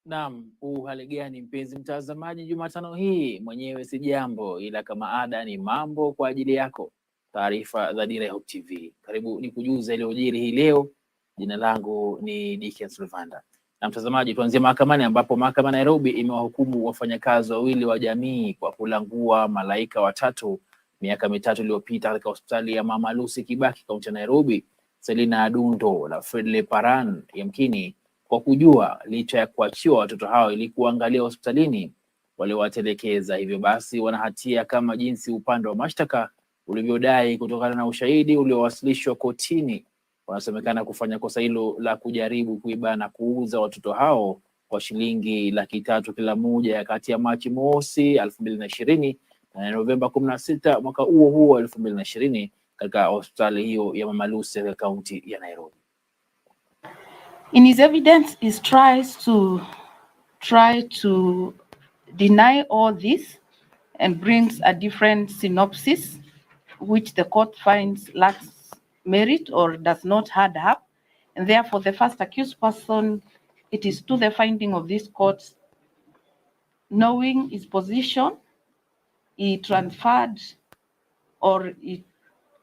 Naam, hali gani mpenzi mtazamaji, Jumatano hii mwenyewe si jambo, ila kama ada ni mambo kwa ajili yako. Taarifa za Dira TV. Karibu nikujuze iliyojiri hii leo. Jina langu ni Dickens Luvanda. Na mtazamaji, tuanzie mahakamani ambapo mahakama Nairobi imewahukumu wafanyakazi wawili wa jamii kwa kulangua malaika watatu miaka mitatu iliyopita katika hospitali ya Mama Lucy Kibaki kaunti ya Nairobi, Selina Adundo na Fredle Paran, yamkini kwa kujua licha ya kuachiwa watoto hao ili kuangalia hospitalini waliowatelekeza. Hivyo basi wana hatia kama jinsi upande wa mashtaka ulivyodai kutokana na ushahidi uliowasilishwa kotini. Wanasemekana kufanya kosa hilo la kujaribu kuiba na kuuza watoto hao kwa shilingi 300,000 kila mmoja ya kati ya Machi mosi 2020 na Novemba 16 mwaka huo 2020 katika hospitali hiyo ya Mama Lucy katika kaunti ya Nairobi. In his evidence, he tries to deny all this and brings a different synopsis, which the court finds lacks merit or does not add up. And therefore, the first accused person, it is to the finding of this court, knowing his position, he transferred or he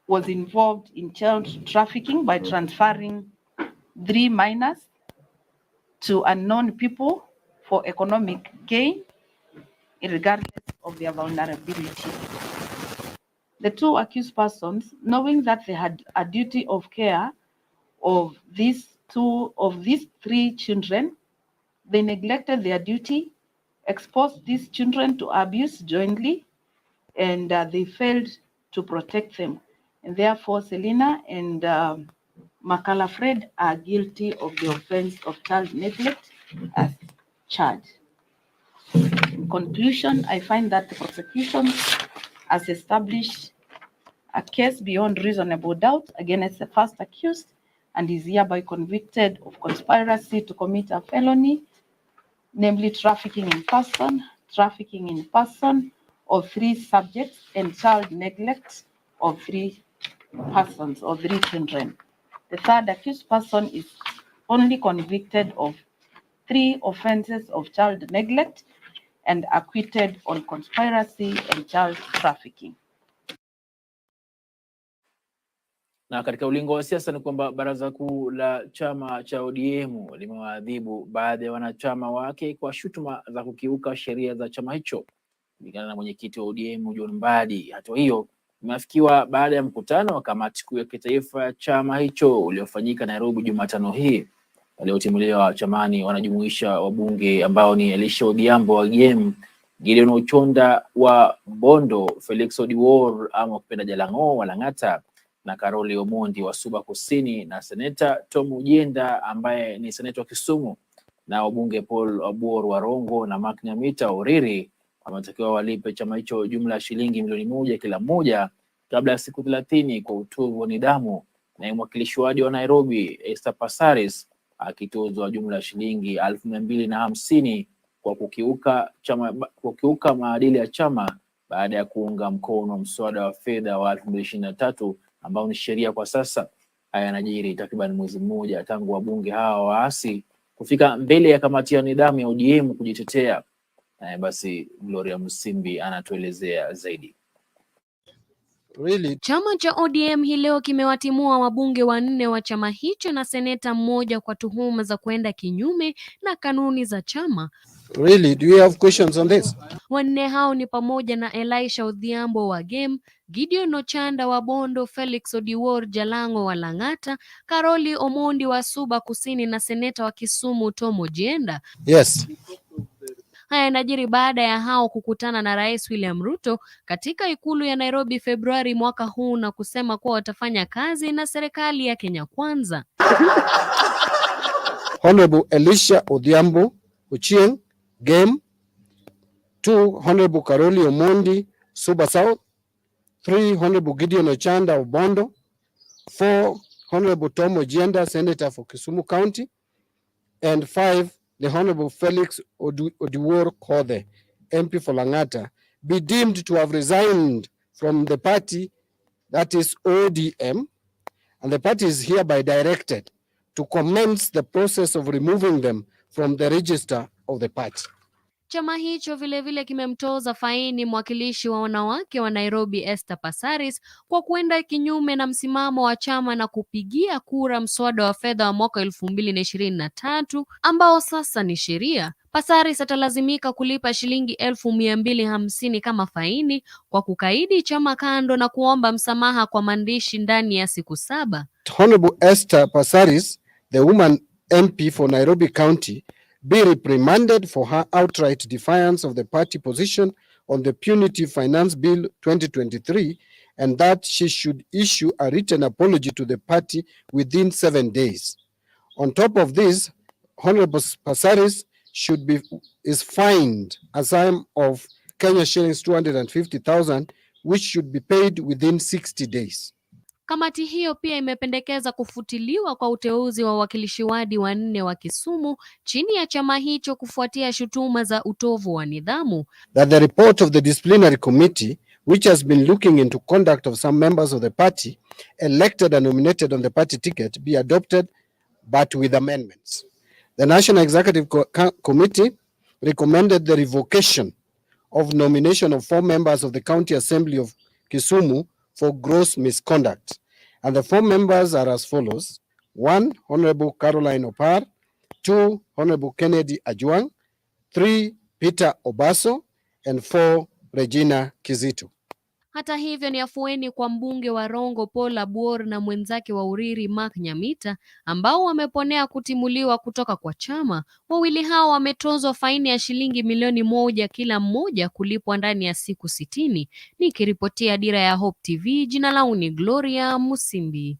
was involved in child trafficking by transferring 3 minors to unknown people for economic gain, regardless of their vulnerability. The 2 accused persons, knowing that they had a duty of care of these 3 children, they neglected their duty, exposed these children to abuse jointly, and they failed to protect them. And therefore, Selina and Makala Fred are guilty of the offense of child neglect as charged. In conclusion, I find that the prosecution has established a case beyond reasonable doubt against the first accused and is hereby convicted of conspiracy to commit a felony, namely trafficking in person of 3 subjects and child neglect of 3 persons or 3 children. The third accused person is only convicted of 3 offenses of child neglect and acquitted on conspiracy and child trafficking. Na katika ulingo wa siasa ni kwamba baraza kuu la chama cha ODM limewaadhibu baadhi ya wanachama wake kwa shutuma za kukiuka sheria za chama hicho. kulingana na mwenyekiti wa ODM John Mbadi. Hatua hiyo imeafikiwa baada ya mkutano wa kamati kuu ya kitaifa ya chama hicho uliofanyika Nairobi Jumatano hii. Waliotimuliwa chamani wanajumuisha wabunge ambao ni Elisha Odhiambo wa GEM, Gideon Ochonda wa Bondo, Felix Odiwuor ama kupenda Jalang'o wa Lang'ata na Karoli Omondi wa Suba Kusini, na seneta Tom Ujenda ambaye ni seneta wa Kisumu, na wabunge Paul Abor wa Rongo na Mark Nyamita Oriri wametakiwa walipe chama hicho jumla ya shilingi milioni 1 kila mmoja kabla ya siku 30 kwa utovu wa nidhamu. Na mwakilishi wadi wa Nairobi Esther Passaris akitozwa jumla ya shilingi 250 kwa kukiuka maadili ya chama baada ya kuunga mkono mswada wa fedha wa 2023 ambao ni sheria kwa sasa. Haya yanajiri takriban mwezi mmoja tangu wabunge hawa waasi kufika mbele ya kamati ya nidhamu ya ODM kujitetea. Basi Gloria Musimbi anatuelezea zaidi. Really? Chama cha ODM hii leo kimewatimua wabunge 4 wa chama hicho na seneta mmoja kwa tuhuma za kwenda kinyume na kanuni za chama. Really? Do you have questions on this? 4 hao ni pamoja na Elisha Odhiambo wa GEM, Gideon Ochanda wa Bondo, Felix Odiwuor Jalang'o wa Lang'ata, Karoli Omondi wa Suba Kusini na seneta wa Kisumu Tom Ujenda. Yes. Haya yanajiri baada ya hao kukutana na Rais William Ruto katika ikulu ya Nairobi Februari mwaka huu na kusema kuwa watafanya kazi na serikali ya Kenya Kwanza. Honorable Elisha Odhiambo Ochieng, GEM. 2, Honorable Karoli Omondi, Suba South. 3, Honorable Gideon Ochanda of Bondo. 4, Honorable Tom Ujenda, Senator for Kisumu County. And 5, the Honorable Felix Odiwuor Kothe, MP for Lang'ata, be deemed to have resigned from the party, that is ODM, and the party is hereby directed to commence the process of removing them from the register of the party. Chama hicho vilevile kimemtoza faini mwakilishi wa wanawake wa Nairobi Esther Passaris kwa kwenda kinyume na msimamo wa chama na kupigia kura mswada wa fedha wa mwaka 2023 ambao sasa ni sheria. Passaris atalazimika kulipa shilingi 250 kama faini kwa kukaidi chama kando na kuomba msamaha kwa maandishi ndani ya siku 7. Honorable Esther Passaris, the woman MP for Nairobi County, be reprimanded for her outright defiance of the party position on the Punitive Finance Bill 2023, and that she should issue a written apology to the party within 7 days. On top of this, Honorable Passaris is fined a sum of Kenya shillings 250,000, which should be paid within 60 days. Kamati hiyo pia imependekeza kufutiliwa kwa uteuzi wa wakilishi wadi 4 wa Kisumu chini ya chama hicho kufuatia shutuma za utovu wa nidhamu. That the report of the disciplinary committee, which has been looking into conduct of some members of the party elected and nominated on the party ticket, be adopted but with amendments. The National Executive Committee recommended the revocation of nomination of 4 members of the County Assembly of Kisumu for gross misconduct. And the 4 members are as follows: 1, Honorable Caroline Opar. 2, Honorable Kennedy Ajuang. 3, Peter Obaso. And 4, Regina Kizito. Hata hivyo ni afueni kwa mbunge wa Rongo Paul Abor na mwenzake wa Uriri Mark Nyamita ambao wameponea kutimuliwa kutoka kwa chama. Wawili hao wametozwa faini ya shilingi milioni 1 kila mmoja kulipwa ndani ya siku 60. Nikiripotia Dira ya Hope TV, jina langu ni Gloria Musimbi.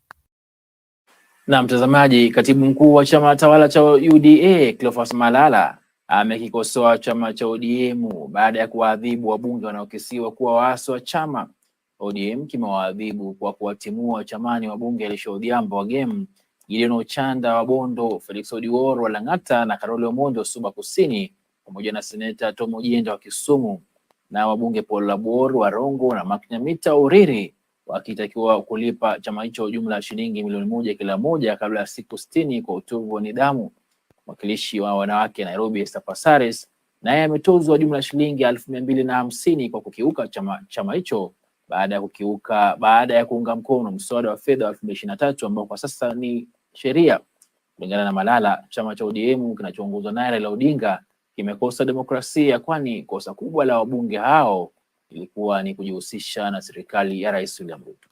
Na mtazamaji, katibu mkuu wa chama tawala cha UDA Cleophas Malala amekikosoa chama cha ODM baada ya kuwaadhibu wabunge wanaokisiwa kuwa waasi wa chama. ODM kimewaadhibu kwa kuwatimua chamani wabunge Elisha Odhiambo wa GEM, Gideon Ochanda wa Bondo, Felix Odiwuor wa Lang'ata na Karoli Omondi wa Suba Kusini, pamoja na seneta Tom Ujenda wa Kisumu, na wabunge Paul Abor wa Rongo na Mark Nyamita Oriri wakitakiwa kulipa chama hicho jumla ya shilingi milioni 1 kila moja kabla ya siku 60 kwa utovu wa nidhamu. Mwakilishi wa wanawake Nairobi Esther Passaris naye ametozwa jumla ya shilingi 250 kwa kukiuka chama hicho baada ya kuunga mkono mswada wa fedha wa 2023 ambao kwa sasa ni sheria. Kulingana na Malala, chama cha ODM kinachoongozwa na Raila Odinga kimekosa demokrasia, kwani kosa kubwa la wabunge hao ilikuwa ni kujihusisha na serikali ya Rais William Ruto.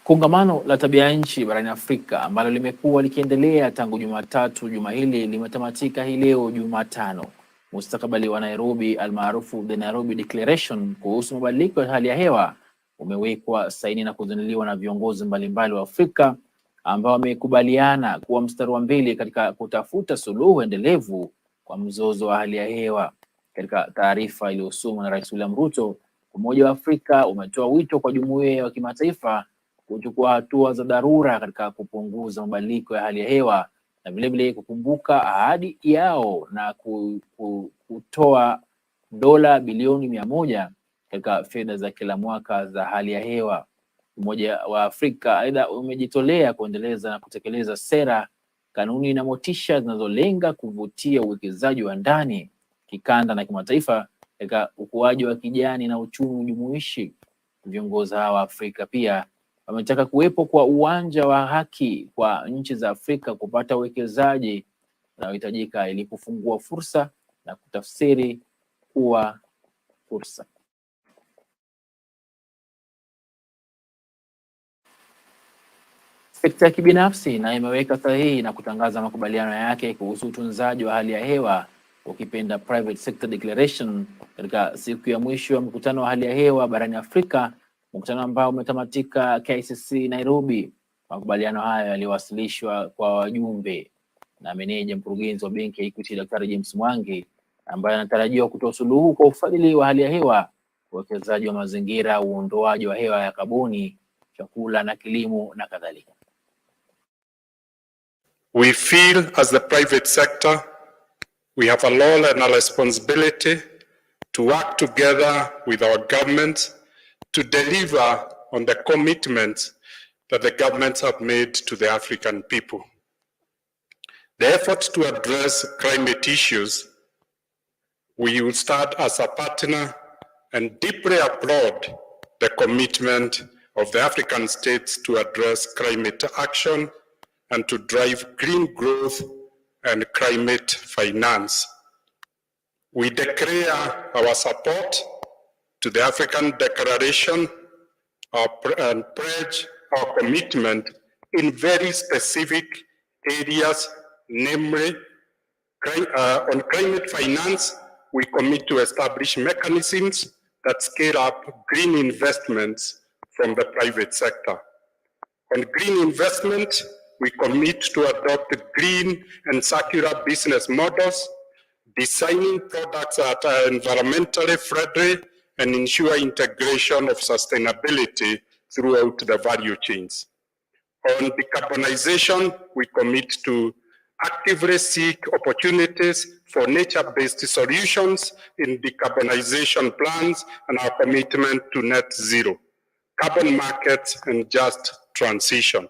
Kongamano la tabia nchi barani Afrika ambalo limekuwa likiendelea tangu Jumatatu juma hili limetamatika hii leo Jumatano. Mustakabali wa Nairobi almaarufu The Nairobi Declaration kuhusu mabadiliko ya hali ya hewa umewekwa saini na kuzinduliwa na viongozi mbalimbali wa Afrika ambao wamekubaliana kuwa mstari wa mbele katika kutafuta suluhu endelevu kwa mzozo wa hali ya hewa. Katika taarifa iliyosomwa na Rais William Ruto, Umoja wa Afrika umetoa wito kwa jumuiya ya kimataifa kuchukua hatua za dharura katika kupunguza mabadiliko ya hali ya hewa na vilevile kukumbuka ahadi yao na kutoa dola bilioni 100 katika fedha za kila mwaka za hali ya hewa. Umoja wa Afrika aidha umejitolea kuendeleza na kutekeleza sera, kanuni na motisha zinazolenga kuvutia uwekezaji wa ndani, kikanda na kimataifa katika ukuaji wa kijani na uchumi jumuishi. Viongozi hawa wa Afrika pia wametaka kuwepo kwa uwanja wa haki kwa nchi za Afrika kupata uwekezaji unaohitajika ili kufungua fursa na kutafsiri kuwa fursa. Sekta ya kibinafsi na imeweka sahihi na kutangaza makubaliano yake kuhusu utunzaji wa hali ya hewa, ukipenda Private Sector Declaration, katika siku ya mwisho ya mkutano wa hali ya hewa barani Afrika, mkutano ambao umetamatika KICC Nairobi. Makubaliano hayo yaliwasilishwa kwa wajumbe na meneja mkurugenzi wa benki ya Equity Daktari James Mwangi, ambaye anatarajiwa kutoa suluhu kwa ufadhili wa hali ya hewa, uwekezaji wa mazingira, uondoaji wa hewa ya kaboni, chakula na kilimo na kadhalika. We feel as the private sector, we have a role and a responsibility to work together with our governments to deliver on the commitments that the governments have made to the African people. The effort to address climate issues, we will start as a partner and deeply applaud the commitment of the African states to address climate action and to drive green growth and climate finance. We declare our support to the African Declaration and pledge our commitment in very specific areas, namely on climate finance. We commit to establish mechanisms that scale up green investments from the private sector. On green investment, we commit to adopt green and circular business models, designing products that are environmentally friendly and ensure integration of sustainability throughout the value chains. On decarbonization, we commit to actively seek opportunities for nature-based solutions in decarbonization plans and our commitment to net zero, carbon markets, and just transition.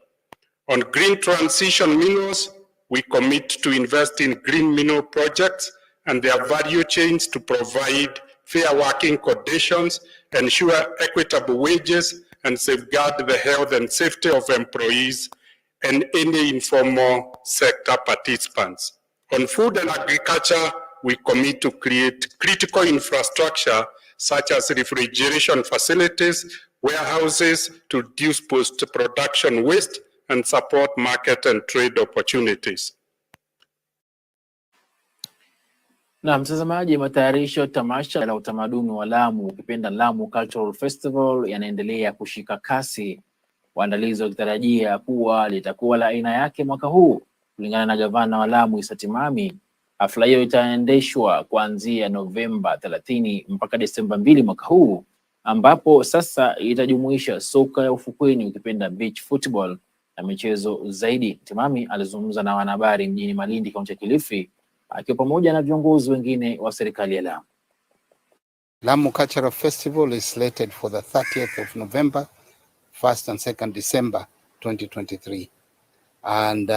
On green transition minerals, we commit to invest in green mineral projects and their value chains to provide fair working conditions, ensure equitable wages, and safeguard the health and safety of employees and any informal sector participants. On food and agriculture, we commit to create critical infrastructure such as refrigeration facilities, warehouses to reduce post-production waste and support market and trade opportunities. Na mtazamaji, matayarisho tamasha la utamaduni wa Lamu, ukipenda Lamu Cultural Festival, yanaendelea kushika kasi. Waandalizi wakitarajia kuwa litakuwa la aina yake mwaka huu. Kulingana na gavana wa Lamu Issa Timami, hafla hiyo itaendeshwa kuanzia Novemba 30 mpaka Desemba 2 mwaka huu, ambapo sasa itajumuisha soka ya ufukweni, ukipenda beach football, na michezo zaidi. Timami alizungumza na wanahabari mjini Malindi, kaunti ya Kilifi, akiwa pamoja na viongozi wengine wa serikali ya Lamu. Lamu Cultural Festival is slated for the 30th of November, 1st and 2nd December 2023. And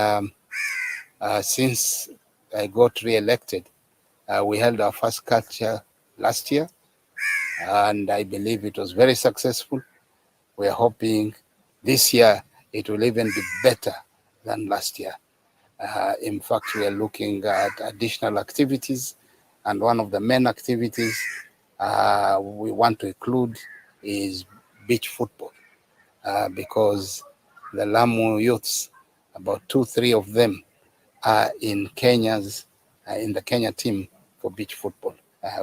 since I got re-elected, we held our first culture last year, and I believe it was very successful. We are hoping this year it will even be better than last year. In fact, we are looking at additional activities, and one of the main activities we want to include is beach football, because the Lamu youths, about 2-3 of them, are in the Kenya team for beach football.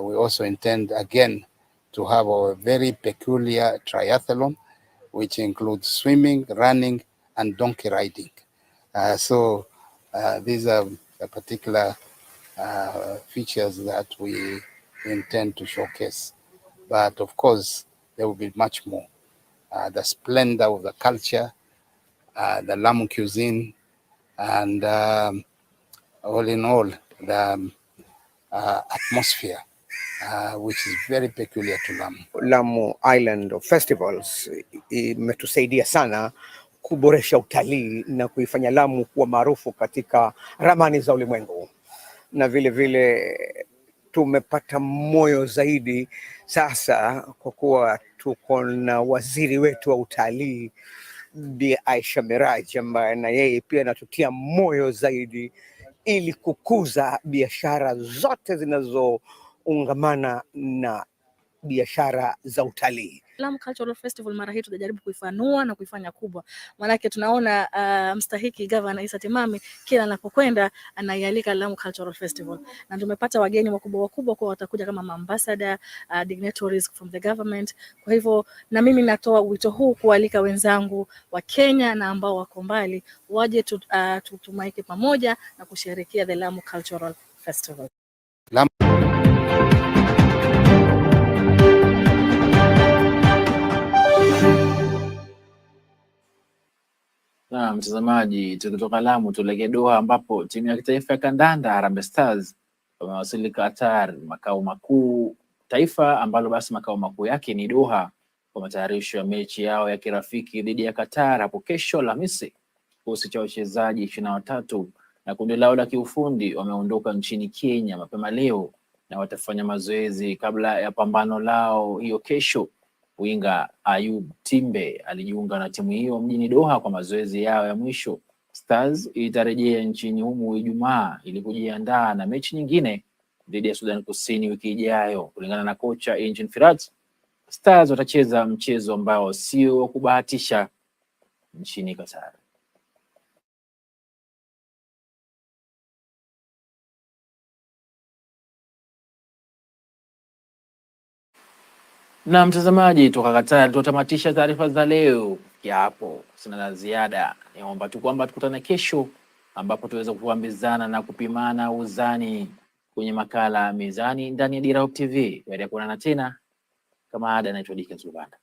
We also intend again to have a very peculiar triathlon, which includes swimming, running, and donkey riding. So these are the particular features that we intend to showcase. But of course, there will be much more. The splendor of the culture, the Lamu cuisine, and all in all, the atmosphere, which is very peculiar to Lamu. Lamu Island of Festivals imetusaidia sana kuboresha utalii na kuifanya Lamu kuwa maarufu katika ramani za ulimwengu, na vile vile tumepata moyo zaidi sasa kwa kuwa tuko na waziri wetu wa utalii Bi Aisha Miraji, ambaye na yeye pia anatutia moyo zaidi ili kukuza biashara zote zinazoungamana na biashara za utalii. Lamu Cultural Festival mara hii tutajaribu kuifanua na kuifanya kubwa. Maanake tunaona mstahiki Governor Issa Timami kila anapokwenda anaialika Lamu Cultural Festival. Na tumepata wageni wakubwa kwa watakuja kama ambassador, dignitaries from the government. Kwa hivyo na mimi natoa wito huu kualika wenzangu wa Kenya na ambao wako mbali waje tumaike pamoja na kusherehekea the Lamu Cultural Festival. Na mtazamaji, tukitoka Lamu tuelekee Doha ambapo timu ya kitaifa ya kandanda Harambee Stars wamewasili Qatar, makao makuu taifa ambalo basi makao makuu yake ni Doha, kwa matayarisho ya mechi yao ya kirafiki dhidi ya Qatar hapo kesho Alhamisi. Kikosi cha wachezaji 23 na kundi lao la kiufundi wameondoka nchini Kenya mapema leo na watafanya mazoezi kabla ya pambano lao hiyo kesho. Winga Ayub Timbe alijiunga na timu hiyo mjini Doha kwa mazoezi yao ya mwisho. Stars itarejea nchini humu Ijumaa ili kujiandaa na mechi nyingine dhidi ya Sudan Kusini wiki ijayo. Kulingana na kocha Engin Firat, Stars watacheza mchezo ambao sio wa kubahatisha nchini Qatar. Na mtazamaji, toka Qatar tutamatisha taarifa za leo ya hapo. Sina la ziada, niomba tu kwamba tukutane kesho ambapo tuweza kuambizana na kupimana uzani kwenye makala Mizani ndani ya Dira TV. Baada ya kuonana tena, kama ada, naitwa Dickens Luvanda.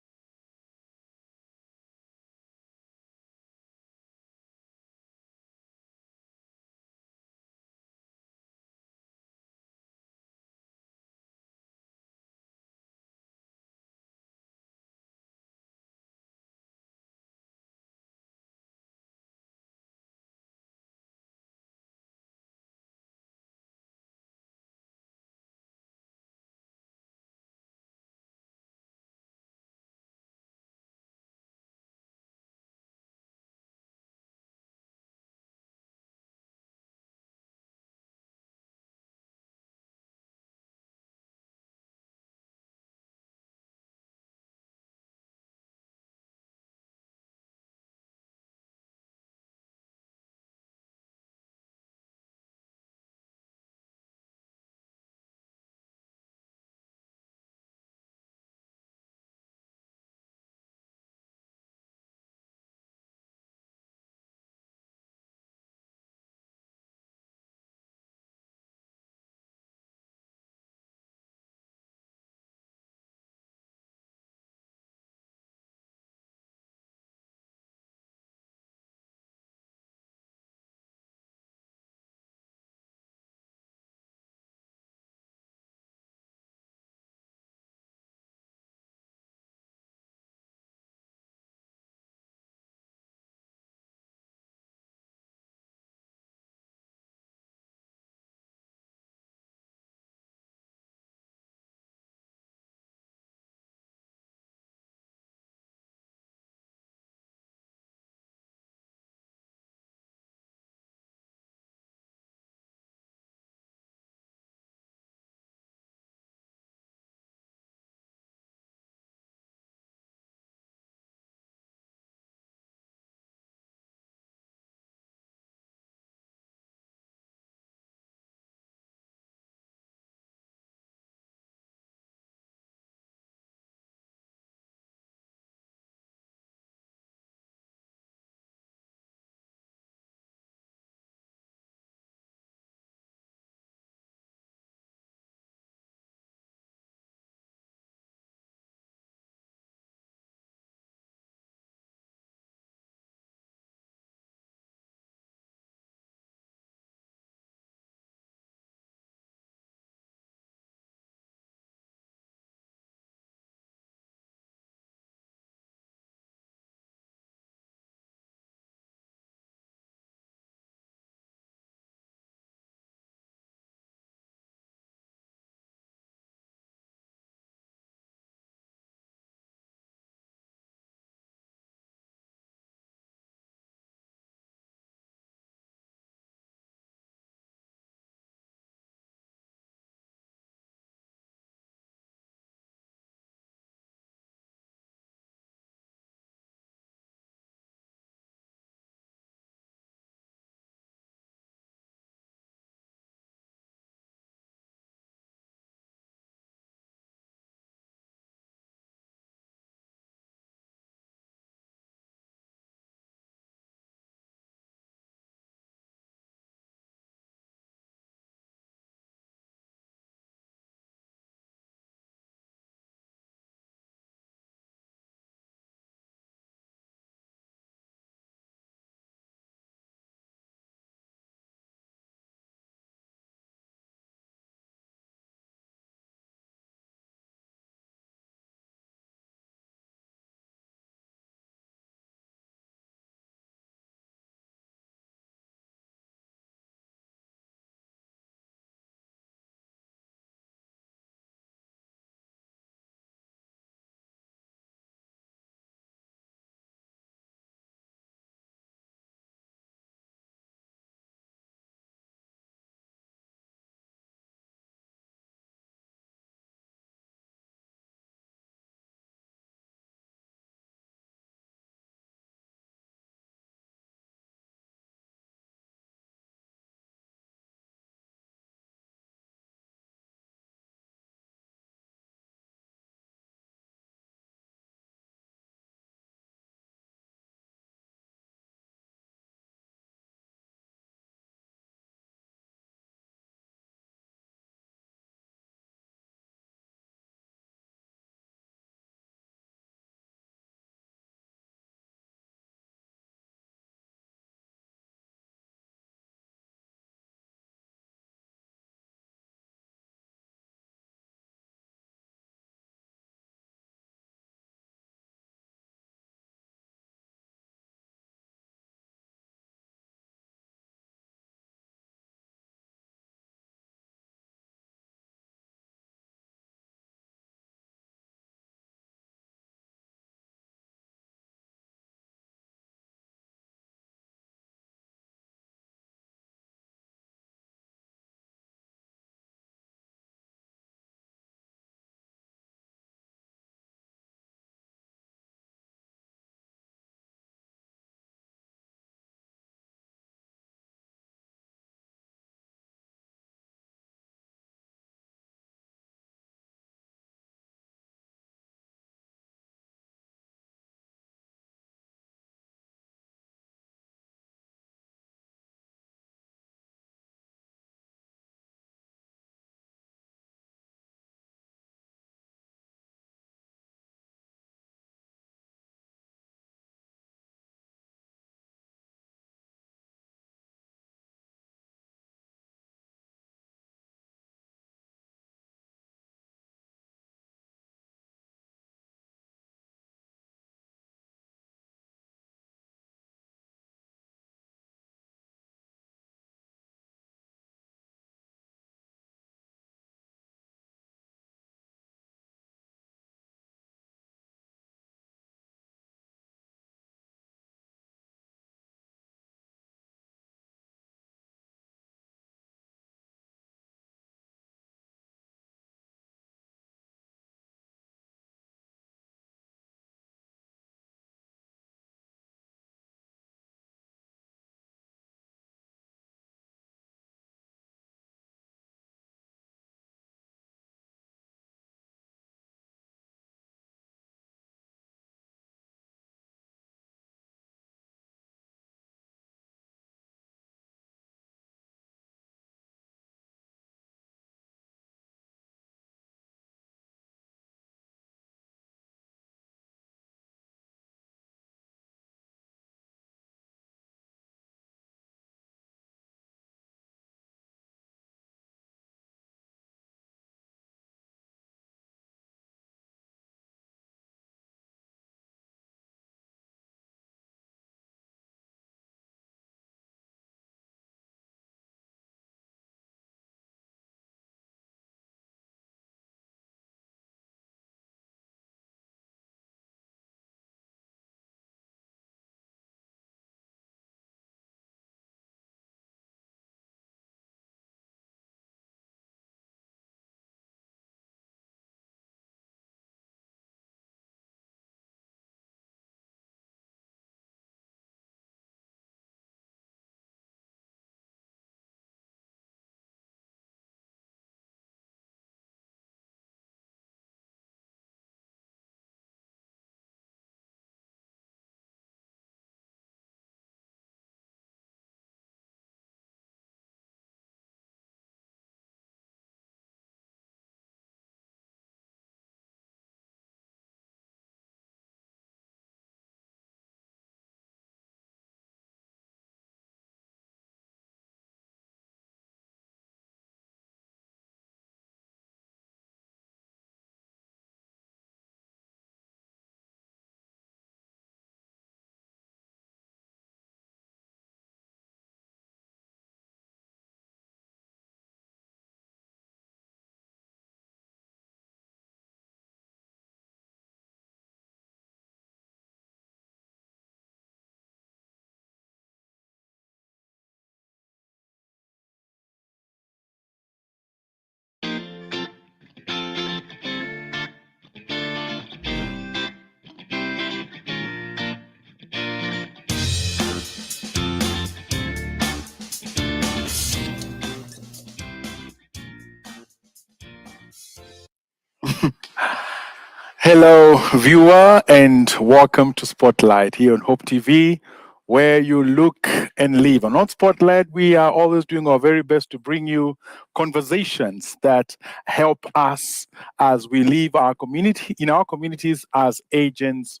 Hello, viewer, and welcome to Spotlight here on Hope TV, where you look and live. And on Spotlight, we are always doing our very best to bring you conversations that help us as we live our community in our communities as agents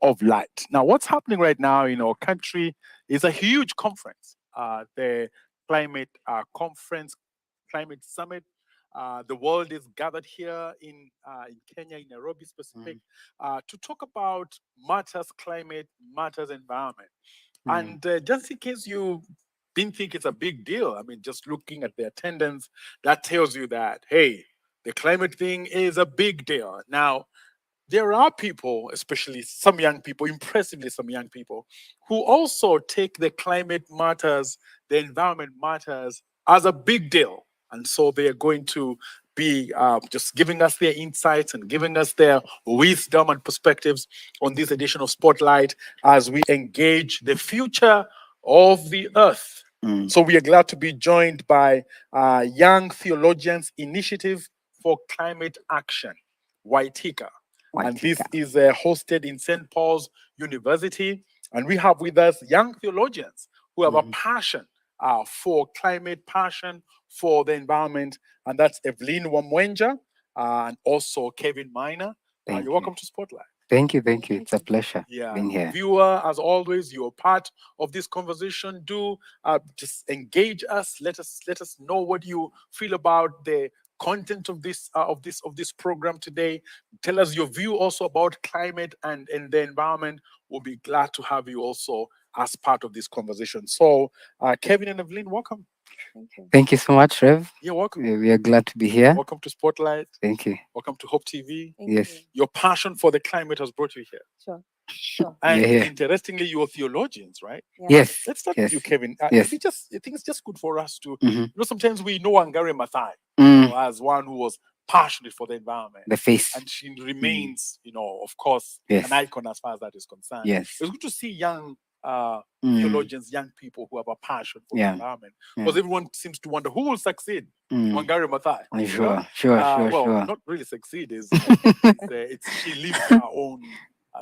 of light. Now, what's happening right now in our country is a huge conference, the climate conference, climate summit. The world is gathered here in Kenya, in Nairobi specific, to talk about matters climate, matters environment. And just in case you didn't think it's a big deal, I mean, just looking at the attendance, that tells you that, hey, the climate thing is a big deal. Now, there are people, especially some young people, impressively some young people, who also take the climate matters, the environment matters as a big deal. And so they are going to be just giving us their insights and giving us their wisdom and perspectives on this edition of Spotlight as we engage the future of the earth. So we are glad to be joined by Young Theologians Initiative for Climate Action, YTICA. And this is hosted in St. Paul's University. And we have with us young theologians who have a passion for climate, passion for the environment. And that's Evelyn Wamwenja and also Kevin Miner. You're welcome to Spotlight. Thank you. It's a pleasure being here. Viewer, as always, you're part of this conversation. Do just engage us. Let us know what you feel about the content of this program today. Tell us your view also about climate and the environment. We'll be glad to have you also as part of this conversation. So, Kevin and Evelyn, welcome. Thank you so much, Rev. You're welcome. We are glad to be here. Welcome to Spotlight. Thank you. Welcome to Hope TV. Yes. Your passion for the climate has brought you here. Sure. And Yeah. interestingly, you're theologians, right? Yes. Let's start with you, Kevin. Yes. I think it's just good for us to, Mhm. sometimes we know Wangari Maathai as one who was passionate for the environment. The face. And she remains, of course, Yes. an icon as far as that is concerned. Yes. It's good to see young theologians, young people who have a passion for the environment. Because everyone seems to wonder who will succeed. Wangari Maathai. Sure. Not really succeed. It's she lived her own.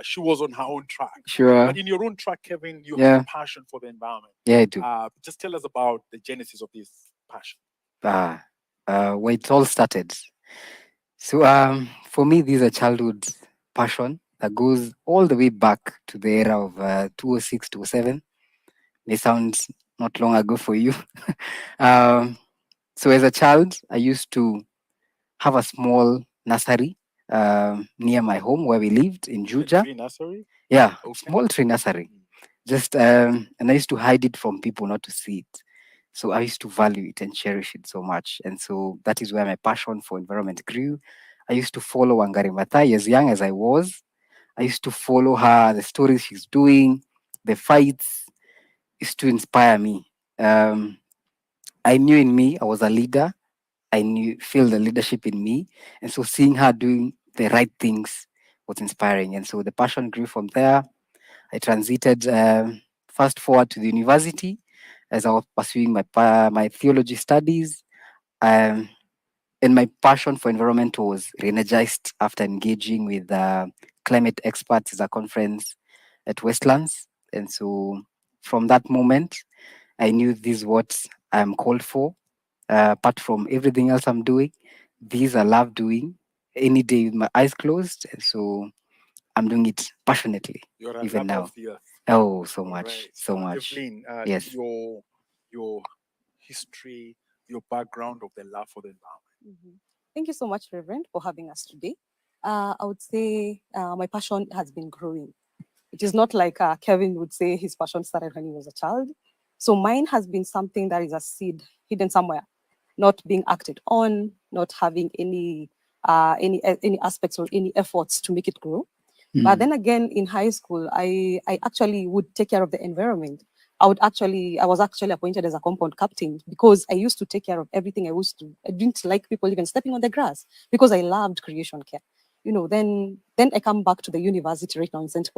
She was on her own track. Sure. But in your own track, Kevin, you have a passion for the environment. Yeah, I do. Just tell us about the genesis of this passion. Where it all started. So for me, this is a childhood passion that goes all the way back to the era of 2006, 2007. It sounds not long ago for you. So as a child, I used to have a small nursery near my home where we lived in Juja. Tree nursery? Yeah, Okay. small tree nursery. Just and I used to hide it from people not to see it. So I used to value it and cherish it so much. And so that is where my passion for environment grew. I used to follow Wangari Maathai as young as I was. I used to follow her, the stories she's doing, the fights used to inspire me. I knew in me, I was a leader. Feel the leadership in me. And so seeing her doing the right things was inspiring. And so the passion grew from there. I transited fast forward to the university as I was pursuing my theology studies. And my passion for environment was re-energized after engaging with climate experts at a conference at Westlands. And so from that moment, I knew this is what I'm called for. Apart from everything else I'm doing, these I love doing any day with my eyes closed. And so I'm doing it passionately. You're a even lover now. of the earth. Oh, so All much, right. so much. Evelyn, Yes. your history, your background of the love for the environment. Thank you so much, Reverend, for having us today. I would say my passion has been growing. It is not like Kevin would say his passion started when he was a child. So mine has been something that is a seed hidden somewhere, not being acted on, not having any aspects or any efforts to make it grow. But then again, in high school, I actually would take care of the environment. I was actually appointed as a compound captain because I used to take care of everything. I didn't like people even stepping on the grass because I loved creation care. Then I come back to the university right now in St.